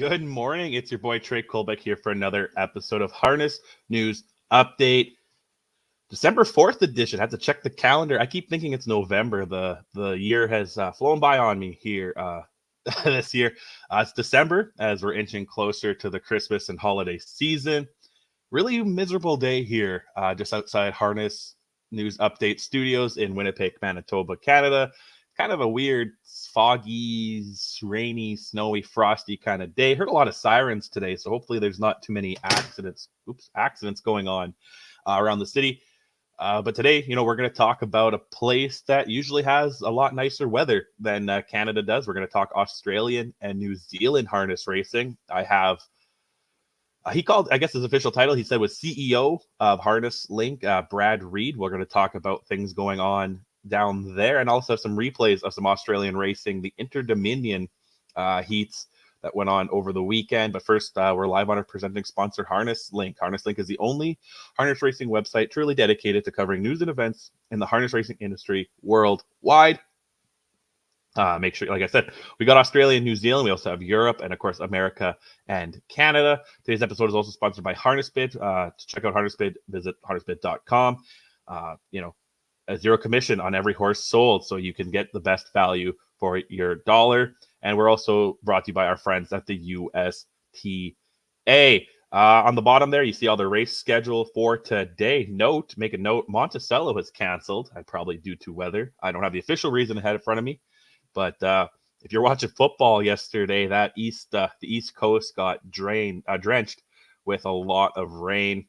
Good morning. It's your boy Trey Colbeck here for another episode of Harness News Update. December 4th edition. I had to check the calendar. I keep thinking it's November. The year has flown by on me here this year. It's December as we're inching closer to the Christmas and holiday season. Really miserable day here just outside Harness News Update Studios in Winnipeg, Manitoba, Canada. Kind of a weird, foggy, rainy, snowy, frosty kind of day. Heard a lot of sirens today, so hopefully there's not too many accidents going on around the city. But today, we're going to talk about a place that usually has a lot nicer weather than Canada does. We're going to talk Australian and New Zealand harness racing. I have he called, I guess his official title, he said was CEO of Harnesslink, Brad Reid. We're going to talk about things going on down there and also some replays of some Australian racing, the Inter-Dominion heats that went on over the weekend. But first, we're live on our presenting sponsor, Harnesslink. Harnesslink is the only harness racing website truly dedicated to covering news and events in the harness racing industry worldwide. Make sure, like I said, we got Australia and New Zealand. We also have Europe and, of course, America and Canada. Today's episode is also sponsored by HarnessBid. To check out HarnessBid, visit harnessbid.com. A zero commission on every horse sold, so you can get the best value for your dollar. And we're also brought to you by our friends at the USTA. On the bottom there, you see all the race schedule for today. Make a note, Monticello has canceled, probably due to weather. I don't have the official reason ahead in front of me. But if you're watching football yesterday, the East Coast got drenched with a lot of rain.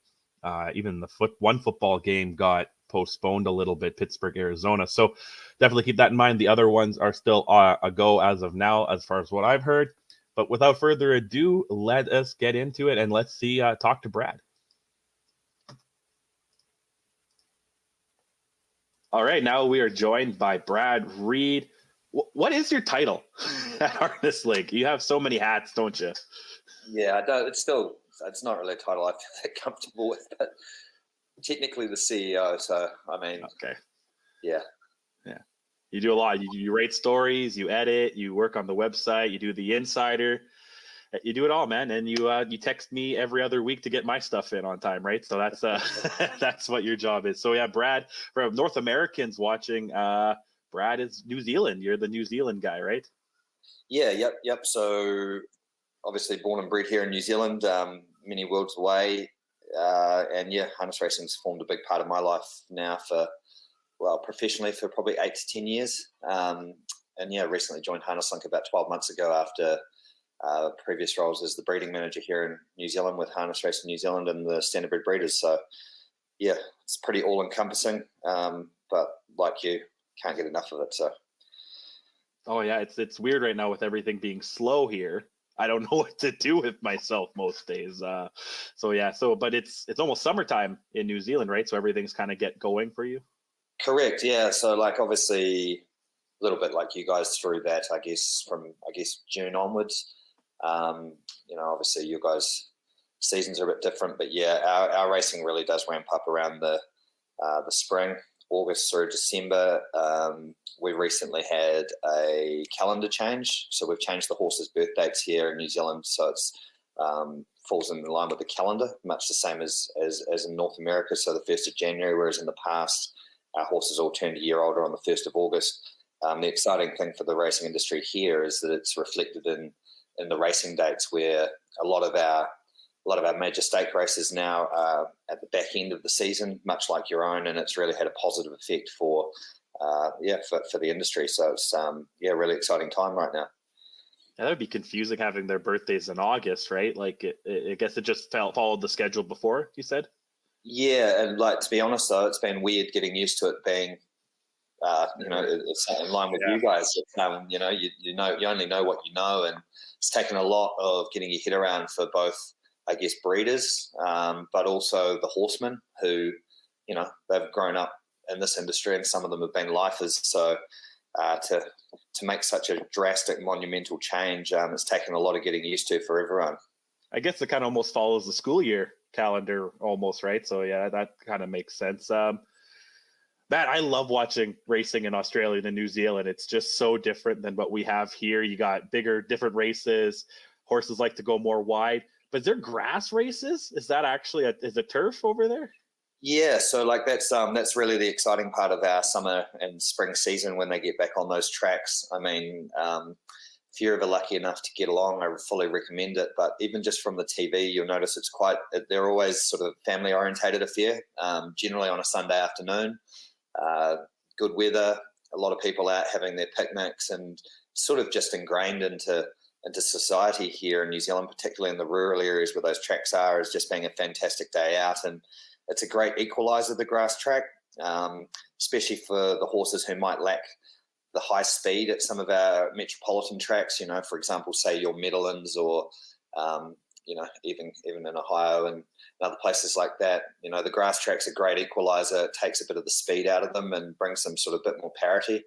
Even one football game got postponed a little bit, Pittsburgh, Arizona. So definitely keep that in mind. The other ones are still a go as of now, as far as what I've heard. But without further ado, let us get into it and let's talk to Brad. All right, now we are joined by Brad Reid. What is your title at Harnesslink? You have so many hats, don't you? Yeah, I don't. It's not really a title I feel that comfortable with, but technically the CEO. So, I mean, okay. Yeah. You do a lot. You rate stories, you edit, you work on the website, you do the insider. You do it all, man. And you text me every other week to get my stuff in on time, right? So that's that's what your job is. So yeah, Brad, for North Americans watching, Brad is New Zealand. You're the New Zealand guy, right? Yeah, yep. So obviously born and bred here in New Zealand, many worlds away. And yeah, harness racing's formed a big part of my life now professionally for probably 8 to 10 years. And yeah, recently joined Harnesslink about 12 months ago after previous roles as the breeding manager here in New Zealand with Harness Racing New Zealand and the Standardbred Breeders. So yeah, it's pretty all-encompassing, but like you, can't get enough of it. So oh yeah, it's weird right now with everything being slow here. I don't know what to do with myself most days. But it's almost summertime in New Zealand, right? So everything's kind of get going for you. Correct. Yeah. So like obviously a little bit like you guys through that, I guess from June onwards. Obviously you guys' seasons are a bit different, but yeah, our racing really does ramp up around the spring. August through December. We recently had a calendar change, so we've changed the horses' birth dates here in New Zealand, so it's falls in line with the calendar, much the same as in North America. So the 1st of January, whereas in the past our horses all turned a year older on the 1st of August. The exciting thing for the racing industry here is that it's reflected in the racing dates, where a lot of our major stake races now are at the back end of the season, much like your own, and it's really had a positive effect for the industry. So it's really exciting time right now. Yeah, that would be confusing having their birthdays in August, right? Like I guess it just followed the schedule before, you said? Yeah, and like to be honest though, it's been weird getting used to it being it's in line with you guys. You only know what you know, and it's taken a lot of getting your head around for both, I guess, breeders, but also the horsemen who, they've grown up in this industry, and some of them have been lifers. So to make such a drastic, monumental change, it's taken a lot of getting used to for everyone. I guess it kind of almost follows the school year calendar almost, right? So yeah, that kind of makes sense. Matt, I love watching racing in Australia and New Zealand. It's just so different than what we have here. You got bigger, different races. horses like to go more wide. But is there grass races? Is that actually is a turf over there? Yeah, so like that's really the exciting part of our summer and spring season when they get back on those tracks. I mean, if you're ever lucky enough to get along, I fully recommend it. But even just from the TV, you'll notice they're always sort of family orientated affair. Generally on a Sunday afternoon, good weather, a lot of people out having their picnics, and sort of just ingrained into society here in New Zealand, particularly in the rural areas where those tracks are, as just being a fantastic day out. And it's a great equaliser, the grass track, especially for the horses who might lack the high speed at some of our metropolitan tracks. You know, for example, say your Meadowlands or, you know, even in Ohio and other places like that. You know, the grass track's a great equaliser. It takes a bit of the speed out of them and brings some sort of bit more parity.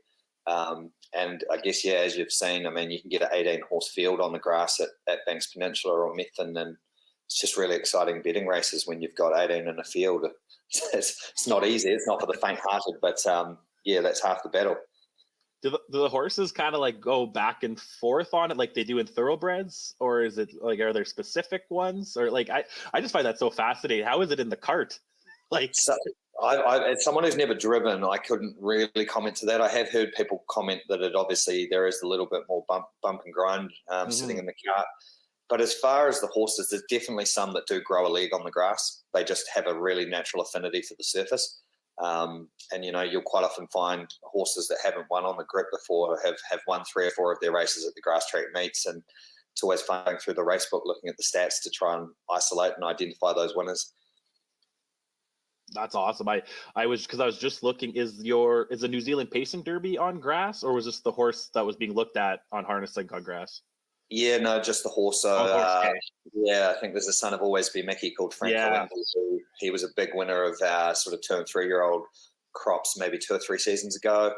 And I guess, yeah, as you've seen, I mean, you can get an 18-horse field on the grass at Banks Peninsula or Methven, and it's just really exciting betting races when you've got 18 in a field. It's not easy. It's not for the faint-hearted, but yeah, that's half the battle. Do the horses kind of like go back and forth on it like they do in thoroughbreds, or is it like, are there specific ones, or like I just find that so fascinating. How is it in the cart? Like, so, I as someone who's never driven, I couldn't really comment to that. I have heard people comment that it obviously there is a little bit more bump and grind sitting in the cart. But as far as the horses, there's definitely some that do grow a leg on the grass. They just have a really natural affinity for the surface. And, you know, you'll quite often find horses that haven't won on the grit before have won 3 or 4 of their races at the grass track meets. And it's always fun going through the race book, looking at the stats to try and isolate and identify those winners. That's awesome. I was just looking, is the New Zealand Pacing Derby on grass, or was this the horse that was being looked at on Harnesslink on grass? Yeah, no, just the horse. So, yeah, I think there's a son of Always Be Mickey called Frank Colbeck. He was a big winner of our sort of 2 and 3 year old crops maybe 2 or 3 seasons ago.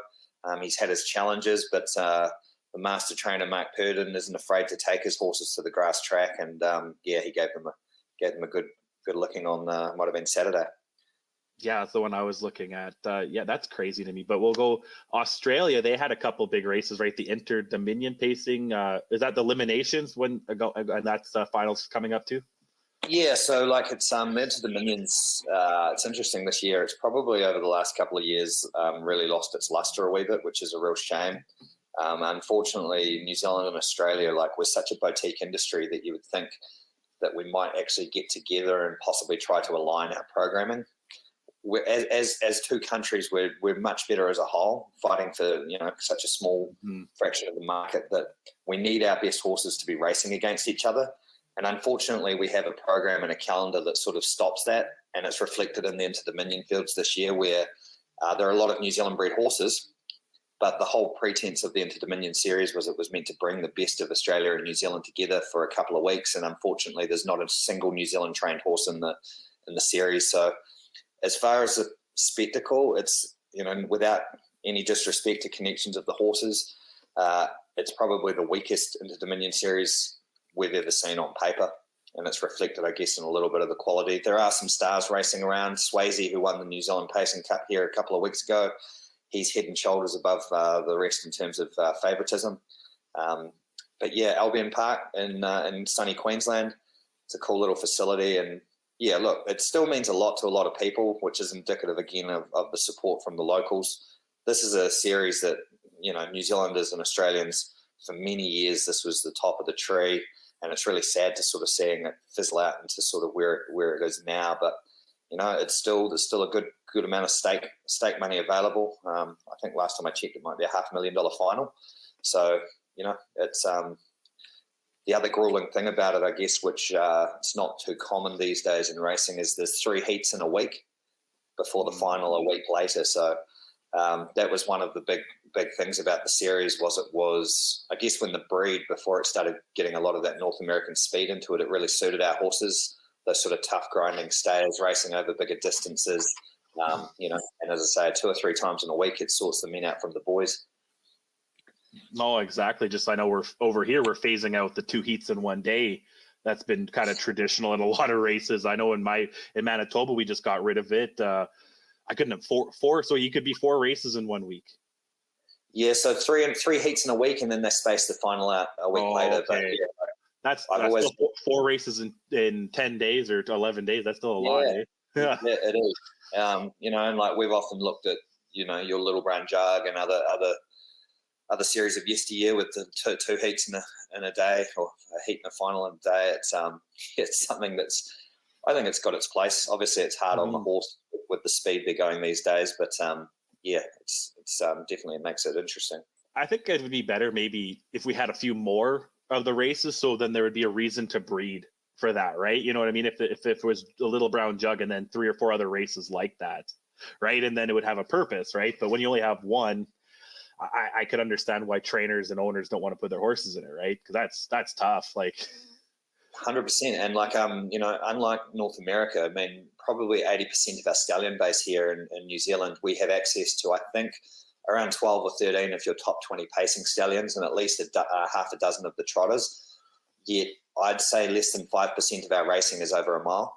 He's had his challenges, but the master trainer Mark Purdon isn't afraid to take his horses to the grass track, and yeah, he gave them a good licking on might have been Saturday. Yeah, that's the one I was looking at. Yeah, that's crazy to me. But we'll go Australia. They had a couple big races, right? The Inter-Dominion Pacing. Is that the eliminations and that's finals coming up too? Yeah, so like it's Inter-Dominions. It's interesting this year. It's probably over the last couple of years really lost its luster a wee bit, which is a real shame. Unfortunately, New Zealand and Australia, like, we're such a boutique industry that you would think that we might actually get together and possibly try to align our programming. As 2 countries, we're much better as a whole, fighting for, you know, such a small fraction of the market, that we need our best horses to be racing against each other. And unfortunately, we have a program and a calendar that sort of stops that, and it's reflected in the Inter-Dominion fields this year, where there are a lot of New Zealand bred horses, but the whole pretense of the Inter-Dominion series was it was meant to bring the best of Australia and New Zealand together for a couple of weeks, and unfortunately, there's not a single New Zealand trained horse in the series. So, as far as the spectacle, it's, you know, without any disrespect to connections of the horses, it's probably the weakest Inter-Dominion series we've ever seen on paper, and it's reflected, I guess, in a little bit of the quality. There are some stars racing around. Swayze, who won the New Zealand Pacing Cup here a couple of weeks ago, he's head and shoulders above the rest in terms of favouritism. But yeah, Albion Park in sunny Queensland, it's a cool little facility, and yeah, look, it still means a lot to a lot of people, which is indicative, again, of the support from the locals. This is a series that, you know, New Zealanders and Australians, for many years, this was the top of the tree, and it's really sad to sort of seeing it fizzle out into sort of where it is now. But, you know, there's still a good amount of stake money available. I think last time I checked, it might be a $500,000 final. So, you know, it's the other grueling thing about it, I guess, which it's not too common these days in racing, is there's 3 heats in a week before the final a week later. So that was one of the big things about the series. Was I guess when the breed, before it started getting a lot of that North American speed into it, it really suited our horses, those sort of tough grinding stayers racing over bigger distances. You know, and as I say, 2 or 3 times in a week, it sorts the men out from the boys. No, exactly. Just, I know we're over here, we're phasing out the 2 heats in one day. That's been kind of traditional in a lot of races. I know in Manitoba, we just got rid of it. I couldn't have four, so you could be 4 races in 1 week. Yeah, so three heats in a week, and then they space the final out a week later. Okay. But yeah, That's always still four races in 10 days or 11 days. That's still a lot, eh? Yeah, it is. And like we've often looked at, your Little Brown Jug and other series of yesteryear with the two heats in a day, or a heat and a final in a day. It's something I think it's got its place. Obviously, it's hard on the horse with the speed they're going these days, but it's definitely, it makes it interesting. I think it would be better maybe if we had a few more of the races, so then there would be a reason to breed for that, right? You know what I mean? If it was a Little Brown Jug and then 3 or 4 other races like that, right? And then it would have a purpose, right? But when you only have one, I could understand why trainers and owners don't want to put their horses in it, right? Because that's tough. Like 100%. And like unlike North America, I mean, probably 80% of our stallion base here in New Zealand, we have access to, I think, around 12 or 13 of your top 20 pacing stallions and at least half a dozen of the trotters. Yet I'd say less than 5% of our racing is over a mile.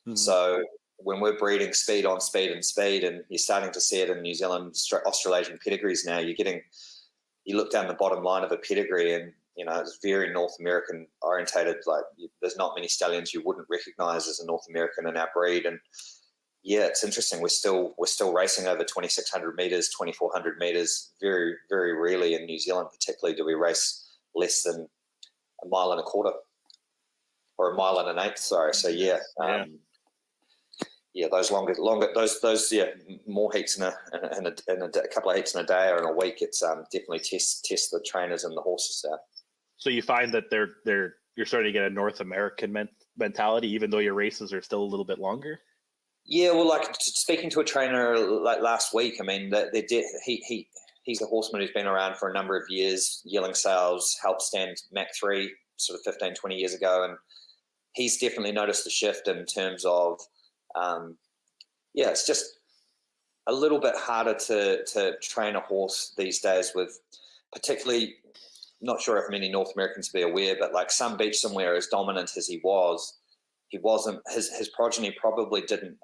Mm-hmm. So when we're breeding speed on speed and speed, and you're starting to see it in New Zealand, Australasian pedigrees now, you look down the bottom line of a pedigree and, it's very North American orientated. Like there's not many stallions you wouldn't recognize as a North American in our breed. And yeah, it's interesting. We're still racing over 2,600 meters, 2,400 meters. Very, very rarely in New Zealand, particularly, do we race less than a mile and a quarter or a mile and an eighth. Sorry. So those more heats in a couple of heats in a day or in a week. It's definitely test the trainers and the horses out. So you find that you're starting to get a North American mentality, even though your races are still a little bit longer. Yeah, well, like speaking to a trainer like last week, I mean, he's a horseman who's been around for a number of years. Yearling Sales helped stand Mach 3 sort of 15, 20 years ago, and he's definitely noticed a shift in terms of, it's just a little bit harder to train a horse these days with, particularly, not sure if many North Americans be aware, but like some beach somewhere as dominant as he wasn't, his progeny probably didn't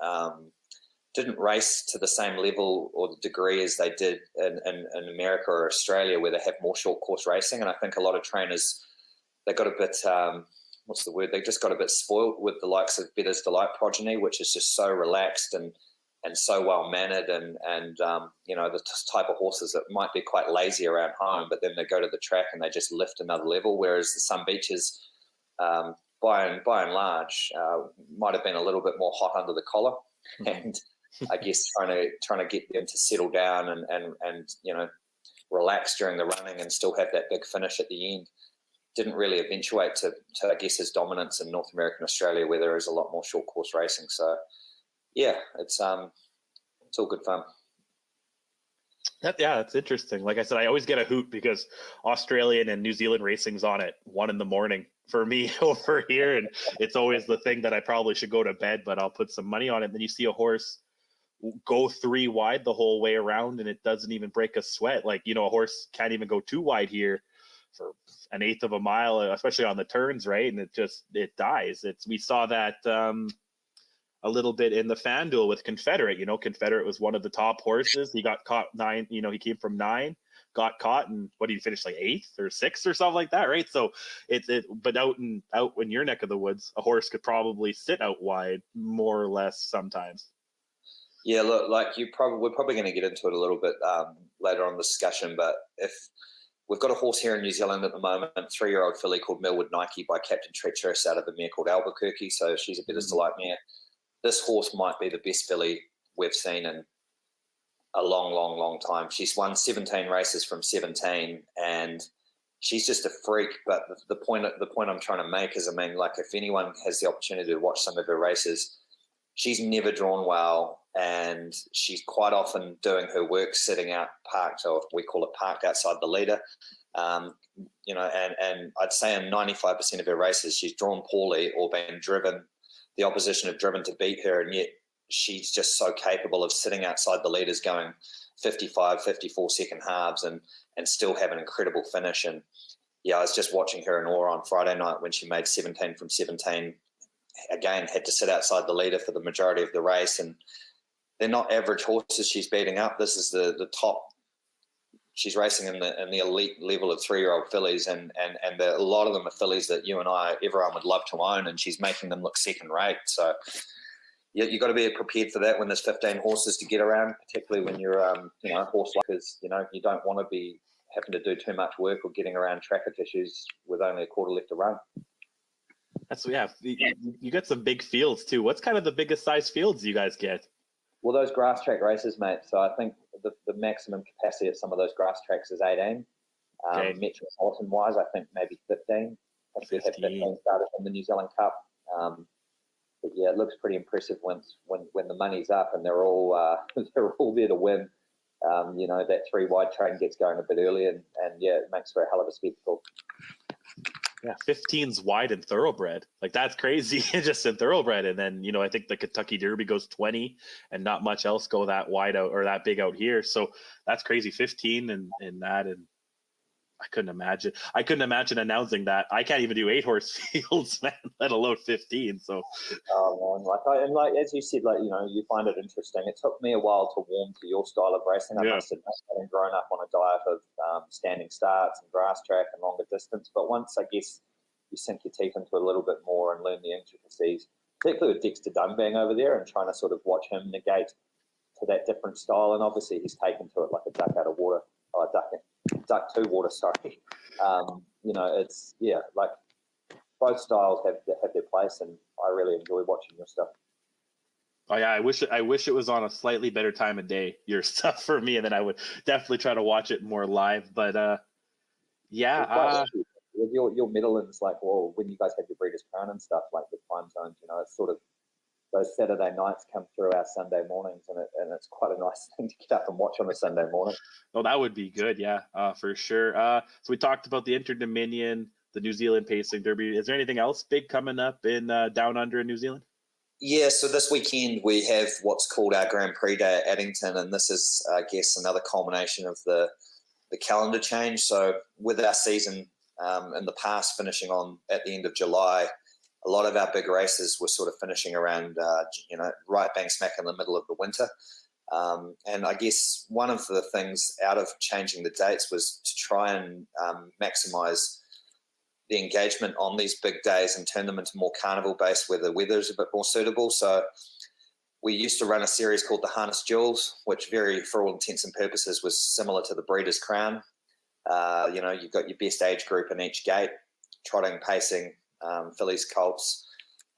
race to the same level or the degree as they did in America or Australia, where they have more short course racing. And I think a lot of trainers, they got a bit, they just got a bit spoiled with the likes of Better's Delight progeny, which is just so relaxed and so well mannered and the type of horses that might be quite lazy around home, but then they go to the track and they just lift another level. Whereas the some beaches, by and large, might have been a little bit more hot under the collar, and I guess trying to get them to settle down and relax during the running and still have that big finish at the end didn't really eventuate to I guess his dominance in North America and Australia, where there is a lot more short course racing. So yeah, it's all good fun. That's interesting. Like I said, I always get a hoot because Australian and New Zealand racing's on at 1 a.m. for me over here. And it's always the thing that I probably should go to bed, but I'll put some money on it. And then you see a horse go 3 wide the whole way around and it doesn't even break a sweat. Like, a horse can't even go 2 wide here for an eighth of a mile, especially on the turns, right? And it dies. We saw that a little bit in the FanDuel with Confederate. Confederate was one of the top horses. He got caught 9, he came from 9, got caught, and what did he finish, like 8th or 6th or something like that, right? So but out in your neck of the woods, a horse could probably sit out wide more or less sometimes. Yeah, look, like we're probably going to get into it a little bit later on in the discussion, but if we've got a horse here in New Zealand at the moment, 3-year-old filly called Millwood Nike by Captain Treacherous out of a mare called Albuquerque. So she's a Better's Delight mare. This horse might be the best filly we've seen in a long, long, long time. She's won 17 races from 17, and she's just a freak. But the point I'm trying to make is, I mean, like if anyone has the opportunity to watch some of her races, she's never drawn well, and she's quite often doing her work sitting out parked, or we call it parked outside the leader. And I'd say in 95% of her races, she's drawn poorly or been driven. The opposition have driven to beat her, and yet she's just so capable of sitting outside the leaders going 55, 54 second halves and still have an incredible finish. And yeah, I was just watching her in awe on Friday night when she made 17 from 17. Again, had to sit outside the leader for the majority of the race, and they're not average horses she's beating up. This is the top she's racing in the elite level of 3-year-old fillies, and a lot of them are fillies that you and I, everyone would love to own, and she's making them look second rate. So you got to be prepared for that when there's 15 horses to get around, particularly when you're horse because you don't want to be having to do too much work or getting around tracker tissues with only a quarter left to run. That's you got some big fields too. What's kind of the biggest size fields you guys get? Well, those grass track races, mate. So I think the maximum capacity at some of those grass tracks is 18. Okay. Metropolitan wise, I think maybe 15. I think we have 15 started in the New Zealand Cup. But yeah, it looks pretty impressive when the money's up and they're all there to win. That 3 wide train gets going a bit early, and yeah, it makes for a hell of a spectacle. Yeah, 15's wide and thoroughbred. Like, that's crazy, just in thoroughbred. And then, I think the Kentucky Derby goes 20 and not much else go that wide out or that big out here. So that's crazy, 15 and that. And I couldn't imagine announcing that. I can't even do 8-horse fields, man, let alone 15. So, man, as you said, you find it interesting. It took me a while to warm to your style of racing. I must admit, having grown up on a diet of standing starts and grass track and longer distance. But once, I guess, you sink your teeth into a little bit more and learn the intricacies, particularly with Dexter Dunn being over there and trying to sort of watch him negate to that different style. And obviously, he's taken to it like a duck out of water. Duck to water, sorry. It's like both styles have their place, and I really enjoy watching your stuff. Oh yeah, I wish it was on a slightly better time of day, your stuff, for me, and then I would definitely try to watch it more live. But with your Midlands, like, well, when you guys have your Breeders' Crown and stuff, like the time zones, it's sort of those Saturday nights come through our Sunday mornings, and it's quite a nice thing to get up and watch on a Sunday morning. Oh, that would be good, yeah, for sure. So we talked about the Inter-Dominion, the New Zealand Pacing Derby. Is there anything else big coming up in Down Under in New Zealand? Yeah, so this weekend we have what's called our Grand Prix Day at Addington, and this is, I guess, another culmination of the calendar change. So with our season in the past finishing on at the end of July, a lot of our big races were sort of finishing around, right bang smack in the middle of the winter. And I guess one of the things out of changing the dates was to try and maximise the engagement on these big days and turn them into more carnival-based where the weather is a bit more suitable. So we used to run a series called the Harness Jewels, which for all intents and purposes, was similar to the Breeders' Crown. You've got your best age group in each gate, trotting, pacing, fillies, colts,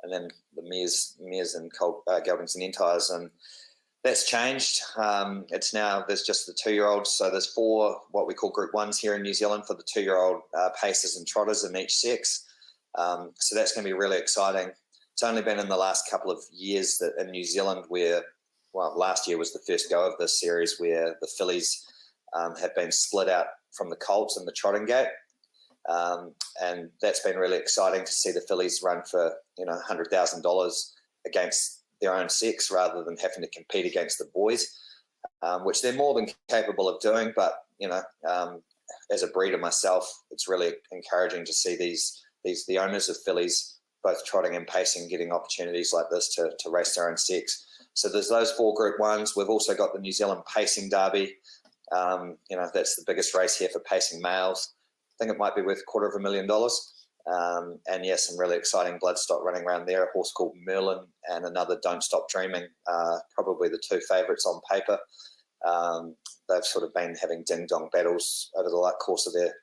and then the mares and colt geldings and entires, and that's changed. It's now there's just the 2-year-olds, so there's 4 what we call Group 1s here in New Zealand for the 2-year-old pacers and trotters in each sex. So that's going to be really exciting. It's only been in the last couple of years that in New Zealand last year was the first go of this series where the fillies have been split out from the colts in the trotting gate. And that's been really exciting to see the fillies run for $100,000 against their own sex rather than having to compete against the boys, which they're more than capable of doing. But as a breeder myself, it's really encouraging to see the owners of fillies, both trotting and pacing, getting opportunities like this to race their own sex. So there's those 4 Group 1s. We've also got the New Zealand Pacing Derby. That's the biggest race here for pacing males. I think it might be worth $250,000. And yeah, some really exciting bloodstock running around there. A horse called Merlin and another Don't Stop Dreaming, probably the 2 favourites on paper. They've sort of been having ding-dong battles over the course of their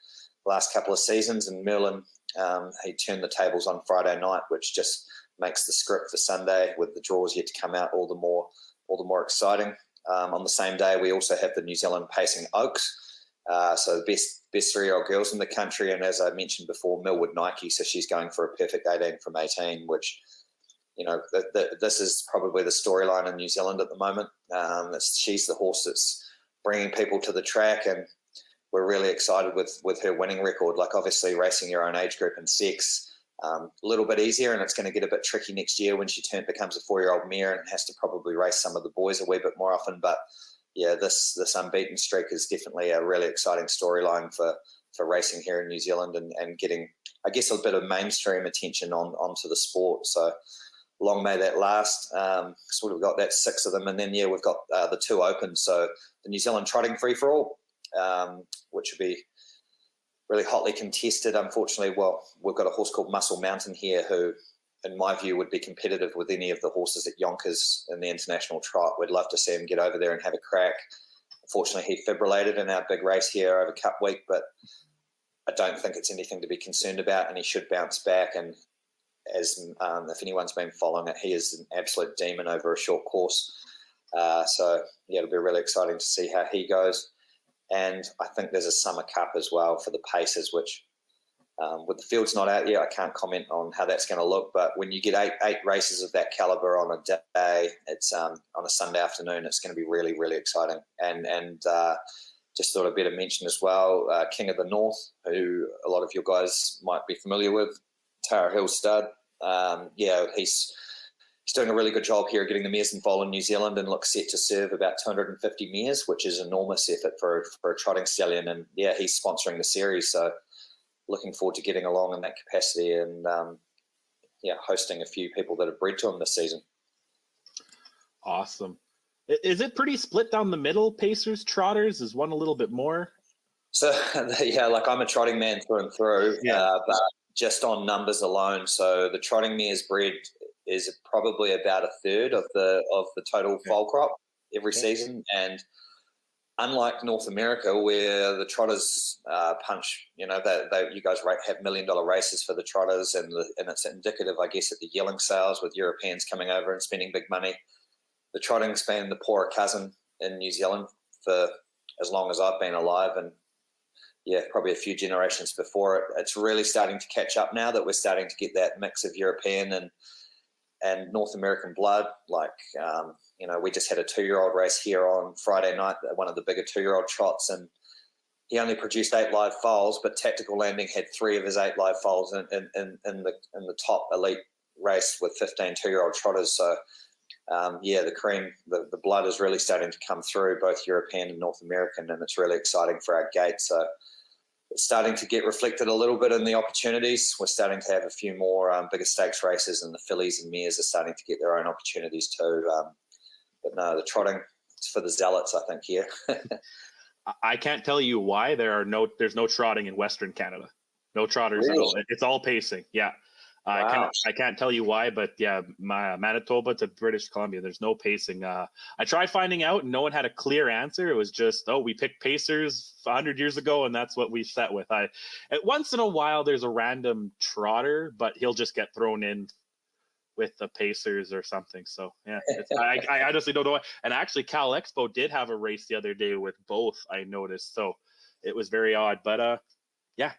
last couple of seasons. And Merlin, he turned the tables on Friday night, which just makes the script for Sunday with the draws yet to come out all the more exciting. On the same day, we also have the New Zealand Pacing Oaks. So the best 3-year-old girls in the country, and as I mentioned before, Millwood Nike, so she's going for a perfect 18 from 18, which, this is probably the storyline in New Zealand at the moment. She's the horse that's bringing people to the track, and we're really excited with her winning record. Like, obviously, racing your own age group and sex, a little bit easier, and it's going to get a bit tricky next year when she becomes a 4-year-old mare and has to probably race some of the boys a wee bit more often, but yeah, this unbeaten streak is definitely a really exciting storyline for racing here in New Zealand and getting, I guess, a bit of mainstream attention onto the sport. So long may that last. So we've got that 6 of them. And then, yeah, we've got the 2 open. So the New Zealand Trotting Free-for-All, which would be really hotly contested. Unfortunately, well, we've got a horse called Muscle Mountain here who, in my view, would be competitive with any of the horses at Yonkers in the international trot. We'd love to see him get over there and have a crack. Unfortunately, he fibrillated in our big race here over Cup Week, but I don't think it's anything to be concerned about, and he should bounce back. And as if anyone's been following it, he is an absolute demon over a short course. So, yeah, it'll be really exciting to see how he goes. And I think there's a Summer Cup as well for the Pacers, which with the field's not out yet, I can't comment on how that's going to look. But when you get eight races of that caliber on a day, it's on a Sunday afternoon, it's going to be really, really exciting. And just thought I'd better mention as well, King of the North, who a lot of you guys might be familiar with, Tower Hill stud. He's doing a really good job here getting the mares involved in New Zealand and looks set to serve about 250 mares, which is enormous effort for a trotting stallion. And yeah, he's sponsoring the series, so looking forward to getting along in that capacity and hosting a few people that have bred to him this season. Awesome. Is it pretty split down the middle, Pacers, trotters? Is one a little bit more? So I'm a trotting man through and through, but just on numbers alone. So the trotting mares bred is probably about a third of the total foal crop every season. And unlike North America, where the trotters punch, you guys have $1 million races for the trotters, and it's indicative, I guess, at the yearling sales with Europeans coming over and spending big money. The trotting's been the poorer cousin in New Zealand for as long as I've been alive, and probably a few generations before it. It's really starting to catch up now that we're starting to get that mix of European and North American blood. We just had a 2-year-old race here on Friday night, one of the bigger 2-year-old trots, and he only produced 8 live foals, but Tactical Landing had 3 of his 8 live foals in the top elite race with 15 2-year-old trotters. So, the cream, the blood is really starting to come through, both European and North American, and it's really exciting for our gate. So it's starting to get reflected a little bit in the opportunities. We're starting to have a few more bigger stakes races, and the fillies and mares are starting to get their own opportunities too. But no, the trotting, it's for the zealots, I think, here. I can't tell you why there's no trotting in Western Canada. No trotters Really? at all. It's all pacing. Yeah. Wow. I can't tell you why, but yeah, Manitoba to British Columbia, there's no pacing. I tried finding out, and no one had a clear answer. It was just, we picked pacers 100 years ago, and that's what we set with. Once in a while, there's a random trotter, but he'll just get thrown in with the pacers or something. So yeah, I honestly don't know why. And actually, Cal Expo did have a race the other day with both, I noticed. So it was very odd, but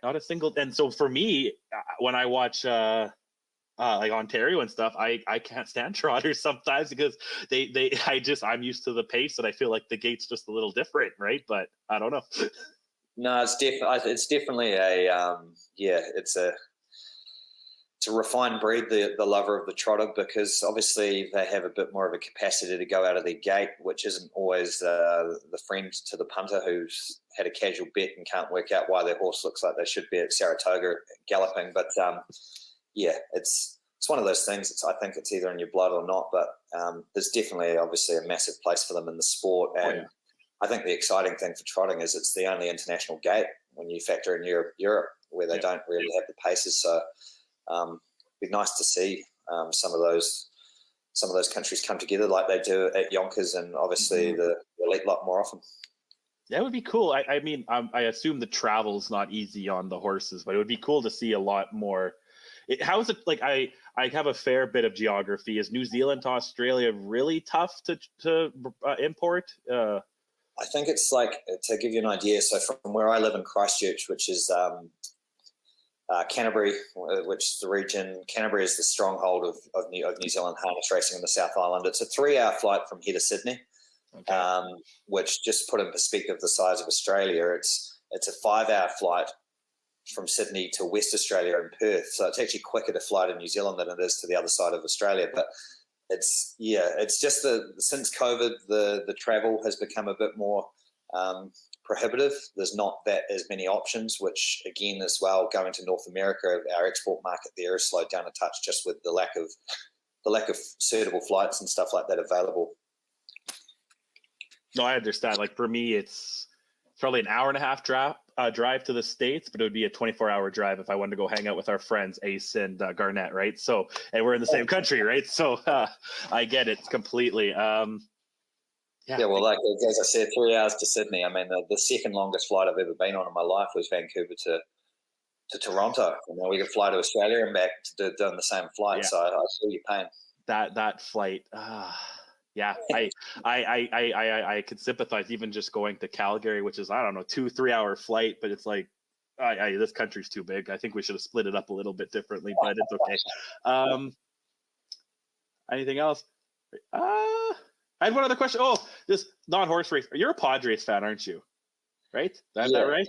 not a single. And so for me, when I watch like Ontario and stuff, I can't stand trotters sometimes because I'm used to the pace, and I feel like the gate's just a little different, right? But I don't know. No, it's definitely it's a refined breed, the lover of the trotter, because obviously they have a bit more of a capacity to go out of their gate, which isn't always the friend to the punter who's had a casual bet and can't work out why their horse looks like they should be at Saratoga galloping. But it's one of those things. I think it's either in your blood or not, but there's definitely obviously a massive place for them in the sport. And I think the exciting thing for trotting is it's the only international gate when you factor in Europe where they don't really have the paces. So it'd be nice to see some of those countries come together like they do at Yonkers, and obviously the elite lot more often. That would be cool. I mean, I assume the travel's not easy on the horses, but it would be cool to see a lot more. How is it like? I have a fair bit of geography. Is New Zealand to Australia really tough to import? I think it's like, to give you an idea. So from where I live in Christchurch, which is Canterbury, which is the region. Canterbury is the stronghold of New Zealand harness racing in the South Island. It's a 3-hour flight from here to Sydney, which, just put in perspective the size of Australia, it's a 5-hour flight from Sydney to West Australia and Perth. So it's actually quicker to fly to New Zealand than it is to the other side of Australia. But it's just since COVID, the travel has become a bit more prohibitive. There's not as many options, which again as well, going to North America, our export market there is slowed down a touch just with the lack of suitable flights and stuff like that available. No, I understand. Like for me, it's probably an hour and a half drive to the States, but it would be a 24-hour drive if I wanted to go hang out with our friends Ace and Garnett, right? So, and we're in the same country, right? So I get it completely. Yeah, well, like as I said, 3 hours to Sydney. I mean, the second longest flight I've ever been on in my life was Vancouver to Toronto. We could fly to Australia and back to doing the same flight. So I feel your pain. That flight, yeah, I could sympathize even just going to Calgary, which is, I don't know, 2-3 hour flight, but it's like, this country's too big. I think we should have split it up a little bit differently, but it's okay. Anything else? I had one other question. Oh, this non-horse race. You're a Padres fan, aren't you? Right? That right?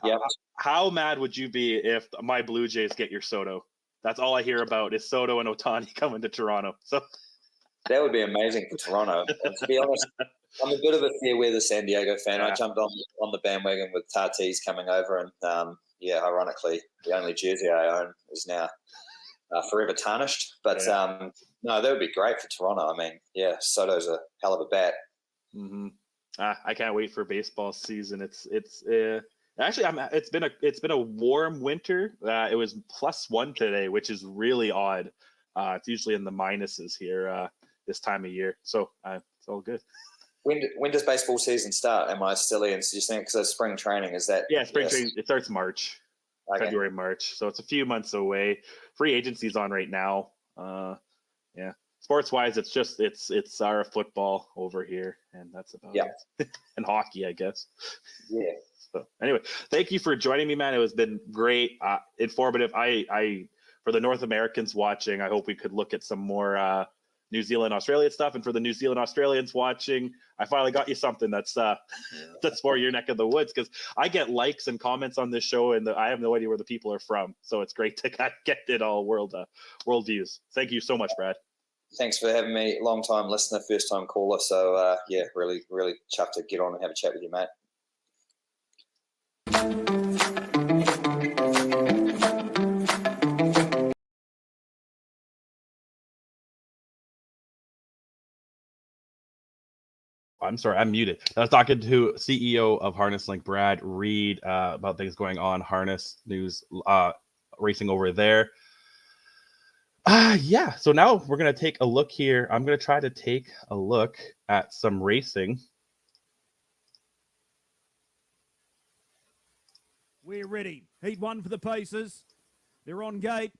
Yeah. How mad would you be if my Blue Jays get your Soto? That's all I hear about is Soto and Ohtani coming to Toronto. So that would be amazing for Toronto. And to be honest, I'm a bit of a fair weather San Diego fan. I jumped on the bandwagon with Tatis coming over, and ironically, the only jersey I own is now forever tarnished. But no, that would be great for Toronto. I mean, Soto's a hell of a bat. Mm-hmm. I can't wait for baseball season. It's actually it's been a warm winter. It was +1 today, which is really odd. It's usually in the minuses here this time of year, so it's all good. When does baseball season start? Am I silly and suggesting because of spring training? Is that spring training? It starts March. Okay. February, March. So it's a few months away. Free agency's on right now. Sports wise, it's our football over here, and that's about it. And hockey, I guess. Yeah. So anyway, thank you for joining me, man. It has been great, informative. I for the North Americans watching, I hope we could look at some more New Zealand, Australia stuff. And for the New Zealand Australians watching, I finally got you something that's for your neck of the woods, because I get likes and comments on this show, and I have no idea where the people are from. So it's great to get it all world views. Thank you so much, Brad. Thanks for having me. Long time listener, first time caller. So really, really chuffed to get on and have a chat with you, mate. I'm sorry, I'm muted. I was talking to CEO of Harnesslink, Brad Reid, about things going on, harness news, racing over there. So now we're going to take a look here. I'm going to try to take a look at some racing. We're ready. Heat 1 for the Pacers. They're on gate.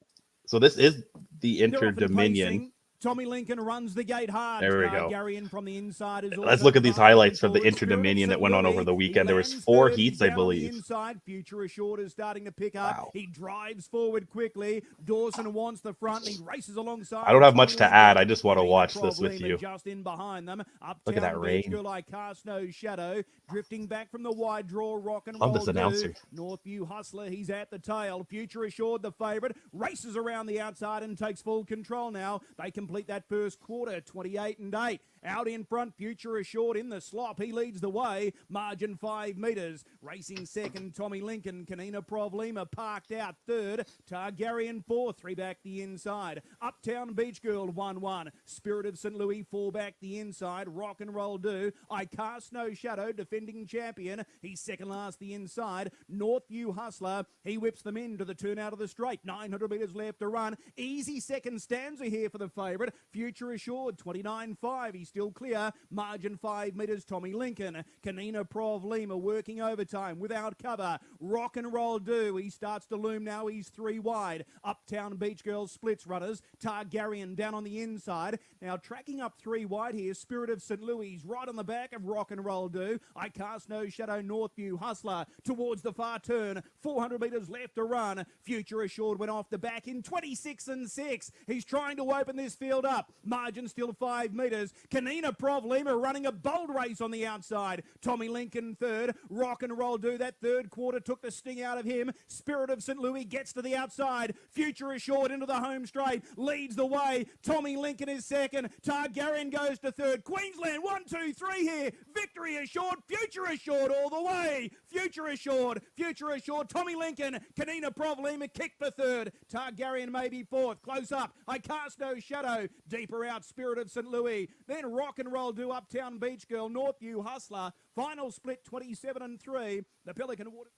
So this is the Inter-Dominion. Tommy Lincoln runs the gate hard. There we go. Garian from the inside is Let's look at these highlights for the Inter-Dominion that went on over the weekend. There was 4 heats, I believe. Inside, Future Assured is starting to pick up. Wow. He drives forward quickly. Dawson wants the front, and he races alongside. I don't have much to add. I just want to watch this with you. Just in behind them. Look at that rain. Girl, I cast no shadow. Drifting back from the wide draw, rock and roll. Love this announcer. Northview Hustler, he's at the tail. Future Assured, the favourite, races around the outside and takes full control now. They complete that first quarter, 28-8. Out in front, Future Assured in the slop. He leads the way. Margin 5 metres. Racing second, Tommy Lincoln. Kanina Provlima parked out third. Targaryen 4, 3 back the inside. Uptown Beach Girl 1-1. Spirit of St. Louis 4 back the inside. Rock and Roll Do. I Cast No Shadow, defending champion. He's second last the inside. Northview Hustler. He whips them into the turn out of the straight. 900 metres left to run. Easy second stanza here for the favourite. Future Assured 29-5. He's still clear. Margin 5 metres, Tommy Lincoln. Kanina Provlima working overtime without cover. Rock and Roll Do. He starts to loom now. He's 3 wide. Uptown Beach Girls splits runners. Targaryen down on the inside. Now tracking up 3 wide here. Spirit of St. Louis right on the back of Rock and Roll Do. I Cast No Shadow, Northview Hustler towards the far turn. 400 metres left to run. Future Assured went off the back in 26-6. He's trying to open this field up. Margin still 5 metres. Kanina Provlima running a bold race on the outside. Tommy Lincoln third. Rock and Roll Do. That third quarter took the sting out of him. Spirit of St. Louis gets to the outside. Future Assured into the home straight. Leads the way. Tommy Lincoln is second. Targaryen goes to third. Queensland 1, 2, 3 here. Victory assured. Future Assured all the way. Future Assured. Future Assured. Tommy Lincoln. Kanina Provlima kicked for third. Targaryen maybe fourth. Close up. I Cast No Shadow. Deeper out. Spirit of St. Louis. Then Can Rock and Roll do Uptown Beach Girl? Northview Hustler. Final split 27-3. The Pelican Water.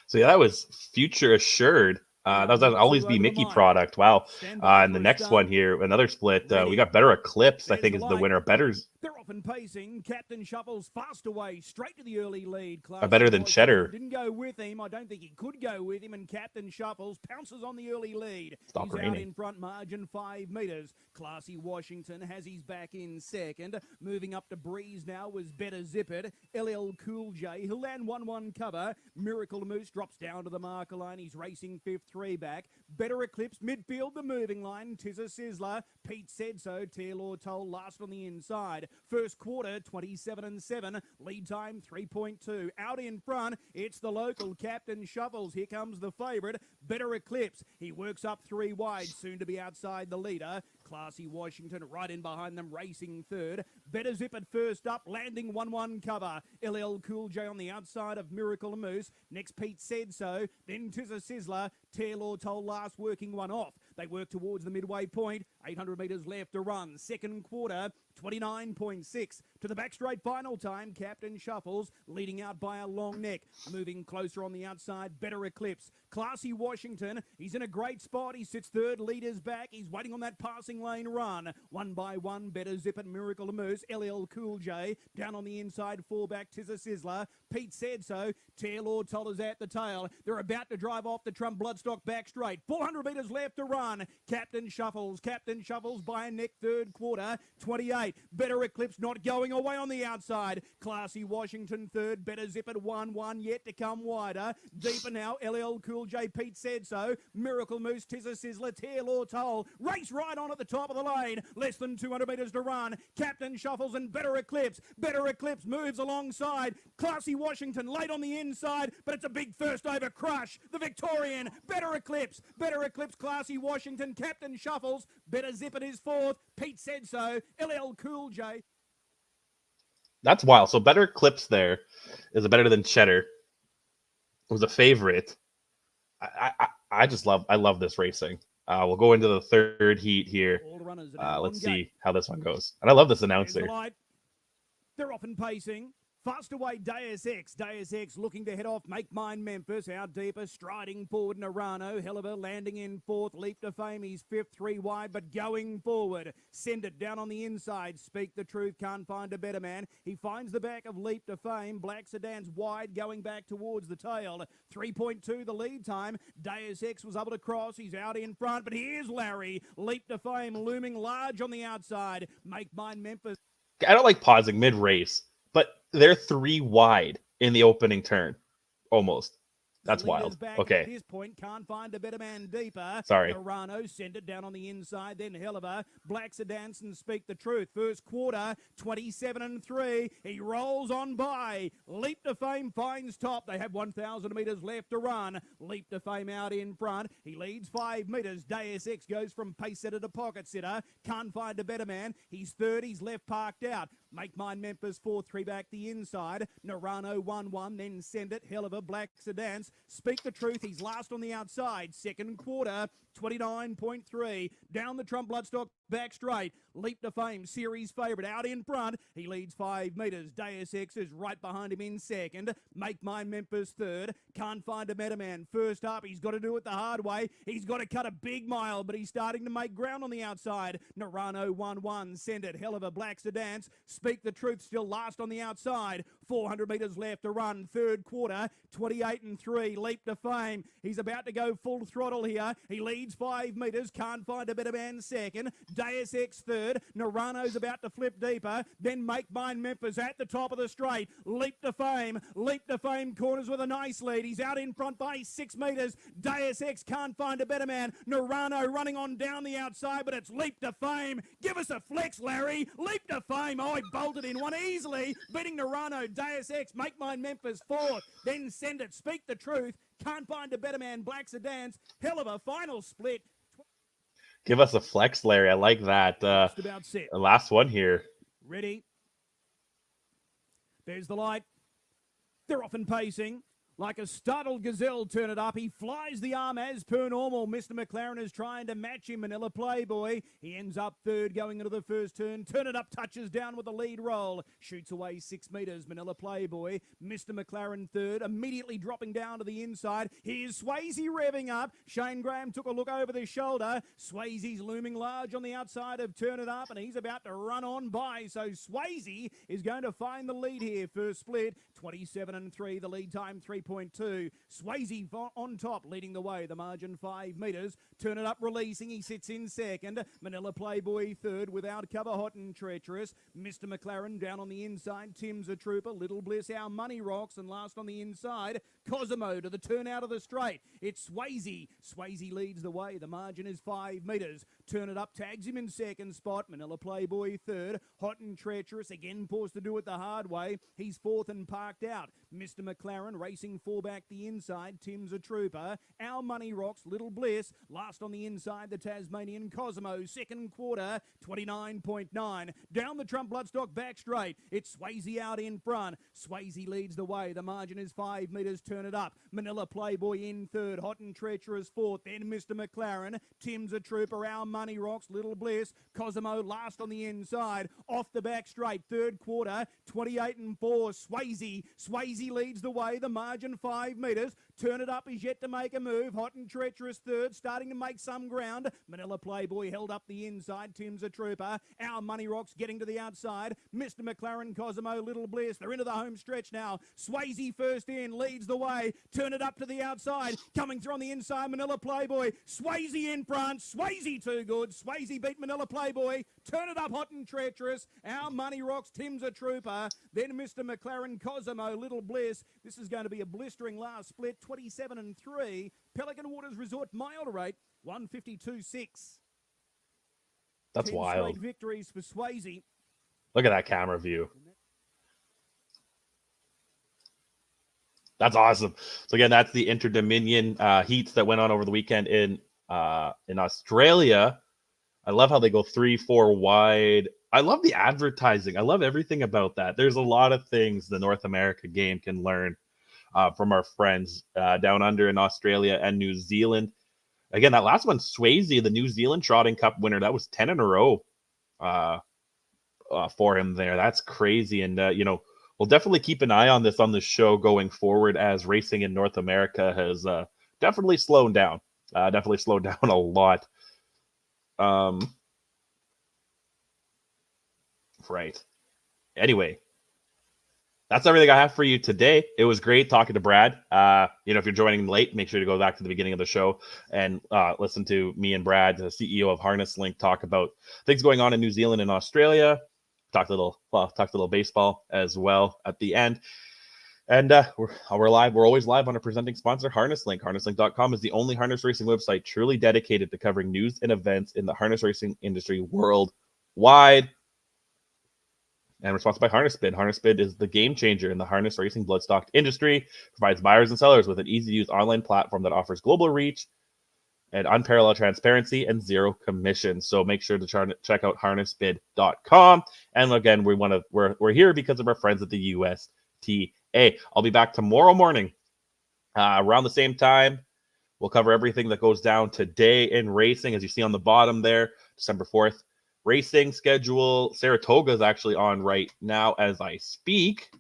So yeah, that was Future Assured. That was an Always Be Mickey product. Wow. And the next one here, another split. We got Better Eclipse, I think, is the winner. Better's. They're off and pacing. Captain Shuffles fast away, straight to the early lead. Better than Cheddar. Didn't go with him. I don't think he could go with him. And Captain Shuffles pounces on the early lead. Stop He's raining. out in front, margin 5 metres. Classy Washington has his back in second. Moving up to Breeze now was Better Zip It. LL Cool J, he'll land 1-1 cover. Miracle Moose drops down to the marker line. He's racing 5th, 3 back. Better Eclipse, midfield, the moving line. Tizza Sizzler, Pete Said So. Taylor Toll last on the inside. First quarter, 27-7. Lead time, 3.2. Out in front, it's the local Captain Shuffles. Here comes the favourite, Better Eclipse. He works up 3 wide, soon to be outside the leader. Classy Washington right in behind them, racing third. Better Zip It first up, landing 1-1 cover. LL Cool J on the outside of Miracle Moose. Next, Pete Said So. Then Tizza Sizzler. Taylor Toll last, working one off. They work towards the midway point. 800 metres left to run. Second quarter, 29.6. To the back straight final time, Captain Shuffles leading out by a long neck. Moving closer on the outside, Better Eclipse. Classy Washington, he's in a great spot. He sits third, leaders back. He's waiting on that passing lane run. One by one, Better Zip It, Miracle Moose. LL Cool J down on the inside, 4 back, Tizza Sizzler. Pete Said So. Taylor Toll is at the tail. They're about to drive off the Trump Bloodstock back straight. 400 metres left to run. Captain Shuffles by a neck, third quarter, 28. Better Eclipse not going away on the outside. Classy Washington third. Better Zip It 1-1 yet to come wider. Deeper now, LL Cool J, Pete Said So. Miracle Moose, Tizza Sizzler, Taylor Toll. Race right on at the top of the lane. Less than 200 metres to run. Captain Shuffles and Better Eclipse. Better Eclipse moves alongside. Classy Washington late on the inside, but it's a big first over crush. The Victorian, Better Eclipse, Classy Washington, Captain Shuffles, Better Zip It is fourth, Pete Said So, LL Cool J. That's wild. So Better Eclipse there is a Better than Cheddar. It was a favorite. I love this racing. We'll go into the third heat here. Let's see how this one goes. And I love this announcer. They're off and pacing. Fast away, Deus Ex. Deus Ex looking to head off, Make Mine Memphis. Out deeper, striding forward, Narano. Helliver landing in fourth. Leap to Fame, he's fifth, 3 wide, but going forward. Send it down on the inside. Speak the Truth, can't find a better man. He finds the back of Leap to Fame. Black Sedan's wide, going back towards the tail. 3.2 the lead time. Deus Ex was able to cross. He's out in front, but here's Larry. Leap to Fame looming large on the outside. Make Mine Memphis. I don't like pausing mid-race, but they're 3 wide in the opening turn, almost. That's wild. Okay. At this point, can't find a better man deeper. Sorry. Narano send it down on the inside, then Helliver. Black Sedan and Speak the Truth. First quarter, 27-3. He rolls on by. Leap to Fame finds top. They have 1,000 metres left to run. Leap to Fame out in front. He leads 5 metres. Deus Ex goes from pace setter to pocket sitter. Can't find a better man. He's third. He's left parked out. Make Mine Memphis 4, 3 back the inside. Narano 1-1, then Send It. Helliver, Black Sedans. Speak the Truth, he's last on the outside. Second quarter, 29.3. Down the Trump Bloodstock, back straight. Leap to Fame, series favourite, out in front. He leads 5 metres. Deus Ex is right behind him in second. Make Mine Memphis third. Can't find a better man. First up, he's got to do it the hard way. He's got to cut a big mile, but he's starting to make ground on the outside. Narano 1-1, Send It. Helliver, Black Sedans. Speak the Truth, still last on the outside. 400 metres left to run. Third quarter, 28-3. Leap to Fame. He's about to go full throttle here. He leads 5 metres. Can't find a better man second. Deus Ex third. Narano's about to flip deeper. Then Make Mine Memphis at the top of the straight. Leap to Fame. Leap to Fame corners with a nice lead. He's out in front by 6 metres. Deus Ex can't find a better man. Narano running on down the outside, but it's Leap to Fame. Give us a flex, Larry. Leap to Fame. Oh, he bolted in one easily. Beating Narano. Deus Ex. Make Mine Memphis fourth. Then Send It. Speak the Truth. Can't find a better man. Black Sedans. Helliver, final split. Give us a flex, Larry. I like that. Just about set. The last one here. Ready. There's the light. They're off and pacing. Like a startled gazelle, turn it up. He flies the arm as per normal. Mr. McLaren is trying to match him. Manila Playboy. He ends up third going into the first turn. Turn it up, touches down with a lead roll. Shoots away 6 metres. Manila Playboy. Mr. McLaren third. Immediately dropping down to the inside. Here's Swayze revving up. Shane Graham took a look over the shoulder. Swayze's looming large on the outside of Turn It Up, and he's about to run on by. So Swayze is going to find the lead here. First split, 27-3. The lead time, 3.2. Swayze on top, leading the way. The margin 5 metres. Turn It Up releasing. He sits in second. Manila Playboy third without cover. Hot and Treacherous. Mr. McLaren down on the inside. Tim's a Trooper. Little Bliss, Our Money Rocks. And last on the inside, Cosimo to the turn out of the straight. It's Swayze. Swayze leads the way. The margin is 5 metres. Turn It Up tags him in second spot. Manila Playboy third. Hot and Treacherous again paused to do it the hard way. He's fourth and parked out. Mr. McLaren racing four back the inside. Tim's a Trooper. Our Money Rocks. Little Bliss. Last on the inside, the Tasmanian Cosimo. Second quarter, 29.9. Down the Trump Bloodstock back straight. It's Swayze out in front. Swayze leads the way. The margin is 5 metres. Turn It Up. Manila Playboy in third. Hot and Treacherous fourth. Then Mr. McLaren. Tim's a Trooper. Our Money Rocks. Little Bliss. Cosimo last on the inside. Off the back straight. Third quarter, 28-4. Swayze. Swayze leads the way. The margin 5 metres. Turn It Up is yet to make a move. Hot and Treacherous third, starting to make some ground. Manila Playboy held up the inside. Tim's a Trooper. Our Money Rocks getting to the outside. Mr. McLaren, Cosimo, Little Bliss. They're into the home stretch now. Swayze first in, leads the way. Turn It Up to the outside. Coming through on the inside, Manila Playboy. Swayze in front. Swayze too good. Swayze beat Manila Playboy. Turn It Up, Hot and Treacherous. Our Money Rocks, Tim's a Trooper. Then Mr. McLaren, Cosimo, Little Bliss. This is going to be a blistering last split. 27-3. Pelican Waters Resort mile rate 152.6. That's 10 wild. straight victories for Swayze. Look at that camera view. That's awesome. So again, that's the Inter-Dominion heats that went on over the weekend in Australia. I love how they go 3-4 wide. I love the advertising. I love everything about that. There's a lot of things the North America game can learn from our friends down under in Australia and New Zealand. Again, that last one, Swayze, the New Zealand Trotting Cup winner, that was 10 in a row for him there. That's crazy. And, we'll definitely keep an eye on this on the show going forward as racing in North America has definitely slowed down. Definitely slowed down a lot. Right. Anyway, that's everything I have for you today. It was great talking to Brad. If you're joining late, make sure to go back to the beginning of the show and listen to me and Brad, the CEO of Harnesslink, talk about things going on in New Zealand and Australia. Talked a little baseball as well at the end. And we're live. We're always live on our presenting sponsor, Harnesslink. Harnesslink.com is the only harness racing website truly dedicated to covering news and events in the harness racing industry worldwide. And we're sponsored by HarnessBid. HarnessBid is the game changer in the harness racing bloodstock industry, provides buyers and sellers with an easy-to-use online platform that offers global reach and unparalleled transparency and zero commission. So make sure to check out harnessbid.com. And again, we're here because of our friends at the USTA. I'll be back tomorrow morning around the same time. We'll cover everything that goes down today in racing, as you see on the bottom there, December 4th. Racing schedule. Saratoga is actually on right now as I speak.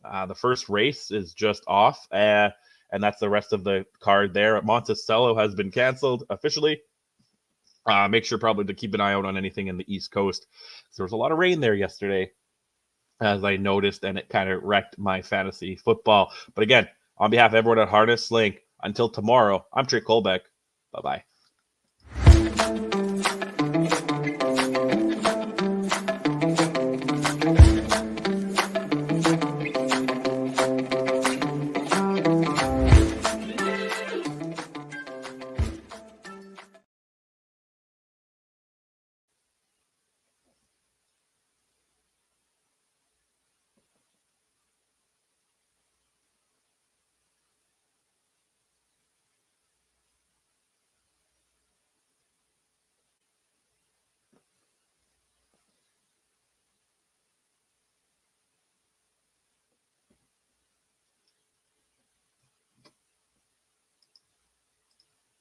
The first race is just off, and that's the rest of the card there. Monticello has been canceled officially. Make sure probably to keep an eye out on anything in the East Coast. So there was a lot of rain there yesterday, as I noticed, and it kind of wrecked my fantasy football. But again, on behalf of everyone at Harnesslink, until tomorrow, I'm Trey Colbeck. Bye-bye.